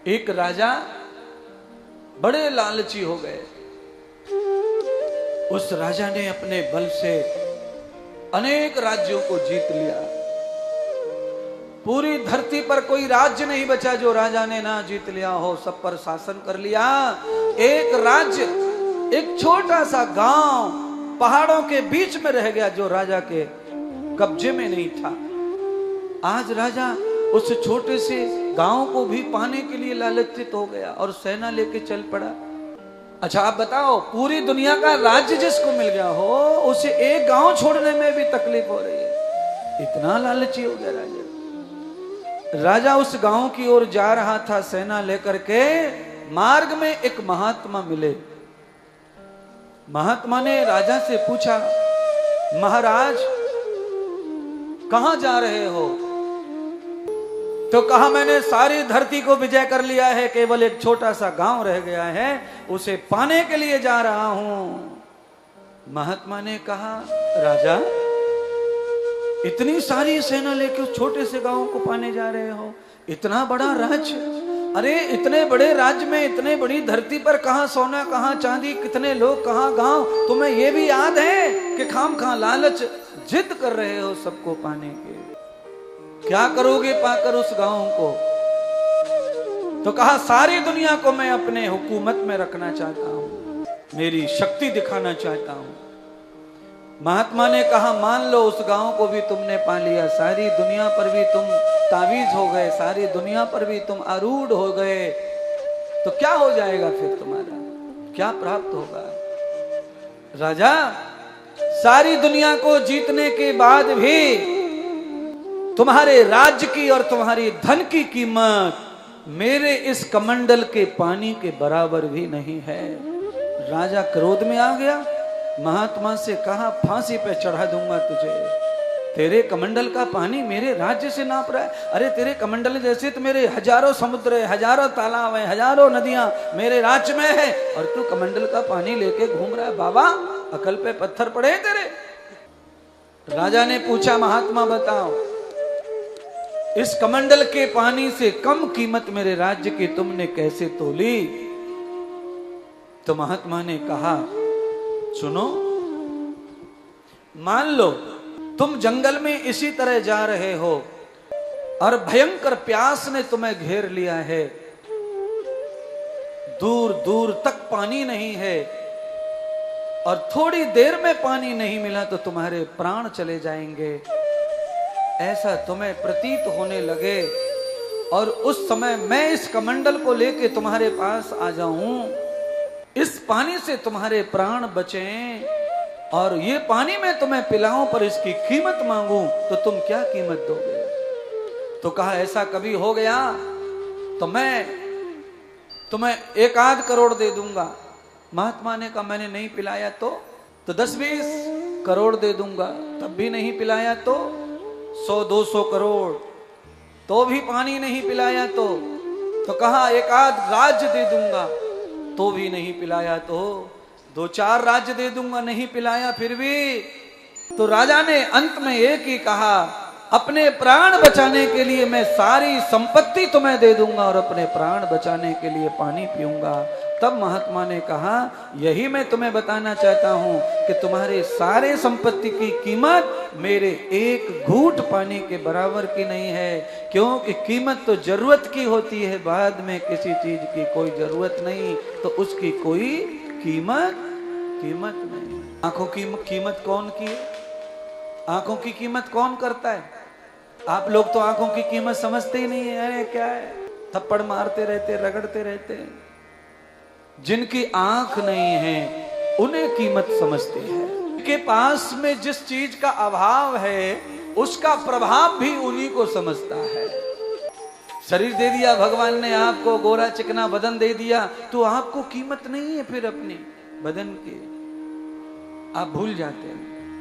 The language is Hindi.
एक राजा बड़े लालची हो गए। उस राजा ने अपने बल से अनेक राज्यों को जीत लिया। पूरी धरती पर कोई राज्य नहीं बचा जो राजा ने ना जीत लिया हो, सब पर शासन कर लिया। एक राज्य, एक छोटा सा गांव पहाड़ों के बीच में रह गया जो राजा के कब्जे में नहीं था। आज राजा उस छोटे से गांव को भी पाने के लिए लालचित हो गया और सेना लेके चल पड़ा। अच्छा आप बताओ, पूरी दुनिया का राज्य जिसको मिल गया हो उसे एक गांव छोड़ने में भी तकलीफ हो रही है। इतना लालची हो गया राजा। राजा उस गांव की ओर जा रहा था सेना लेकर के। मार्ग में एक महात्मा मिले। महात्मा ने राजा से पूछा, महाराज कहां जा रहे हो? तो कहा, मैंने सारी धरती को विजय कर लिया है, केवल एक छोटा सा गांव रह गया है, उसे पाने के लिए जा रहा हूं। महात्मा ने कहा, राजा इतनी सारी सेना लेके उस छोटे से गांव को पाने जा रहे हो? इतना बड़ा राज्य, अरे इतने बड़े राज्य में इतने बड़ी धरती पर कहां सोना कहां चांदी, कितने लोग कहां गांव, तुम्हें यह भी याद है कि खामखा लालच जिद कर रहे हो सबको पाने के? क्या करोगे पाकर उस गांव को? तो कहा, सारी दुनिया को मैं अपने हुकूमत में रखना चाहता हूं, मेरी शक्ति दिखाना चाहता हूं। महात्मा ने कहा, मान लो उस गांव को भी तुमने पा लिया, सारी दुनिया पर भी तुम तावीज हो गए, सारी दुनिया पर भी तुम आरूढ़ हो गए, तो क्या हो जाएगा फिर तुम्हारा? क्या प्राप्त होगा? राजा, सारी दुनिया को जीतने के बाद भी तुम्हारे राज्य की और तुम्हारी धन की कीमत मेरे इस कमंडल के पानी के बराबर भी नहीं है। राजा क्रोध में आ गया। महात्मा से कहा, फांसी पे चढ़ा दूंगा तुझे। तेरे कमंडल का पानी मेरे राज्य से नाप रहा है? अरे तेरे कमंडल जैसे तो मेरे हजारों समुद्र है, हजारों तालाब है, हजारों नदियां मेरे राज्य में है, और तू कमंडल का पानी लेके घूम रहा है। बाबा अकल पे पत्थर पड़े तेरे? राजा ने पूछा, महात्मा बताओ, इस कमंडल के पानी से कम कीमत मेरे राज्य की तुमने कैसे तोली? तो महात्मा ने कहा, सुनो, मान लो तुम जंगल में इसी तरह जा रहे हो और भयंकर प्यास ने तुम्हें घेर लिया है, दूर दूर तक पानी नहीं है, और थोड़ी देर में पानी नहीं मिला तो तुम्हारे प्राण चले जाएंगे, ऐसा तुम्हें प्रतीत होने लगे, और उस समय मैं इस कमंडल को लेके तुम्हारे पास आ जाऊं, इस पानी से तुम्हारे प्राण बचें, और ये पानी मैं तुम्हें पिलाऊं पर इसकी कीमत मांगूं, तो तुम क्या कीमत दोगे? तो कहा, ऐसा कभी हो गया तो मैं तुम्हें 1-8 करोड़ दे दूंगा। महात्मा ने कहा, मैंने नहीं पिलाया तो 10-20 करोड़ दे दूंगा, तब भी नहीं पिलाया तो 100-200 करोड़, तो भी पानी नहीं पिलाया तो कहा 1-8 राज्य दे दूंगा, तो भी नहीं पिलाया तो 2-4 राज्य दे दूंगा, नहीं पिलाया फिर भी। तो राजा ने अंत में एक ही कहा, अपने प्राण बचाने के लिए मैं सारी संपत्ति तुम्हें दे दूंगा और अपने प्राण बचाने के लिए पानी पीऊंगा। तब महात्मा ने कहा, यही मैं तुम्हें बताना चाहता हूं कि तुम्हारे सारे संपत्ति की कीमत मेरे एक घूंट पानी के बराबर की नहीं है, क्योंकि कीमत तो जरूरत की होती है, बाद में किसी चीज की कोई जरूरत नहीं तो उसकी कोई कीमत नहीं। आंखों की कीमत कौन की है? आंखों की कीमत कौन करता है? आप लोग तो आंखों की कीमत समझते ही नहीं है। अरे क्या है, थप्पड़ मारते रहते, रगड़ते रहते। जिनकी आंख नहीं है उन्हें कीमत समझते हैं। उनके पास में जिस चीज का अभाव है उसका प्रभाव भी उन्हीं को समझता है। शरीर दे दिया भगवान ने आपको, गोरा चिकना बदन दे दिया, तो आपको कीमत नहीं है फिर अपनी बदन की, आप भूल जाते हैं।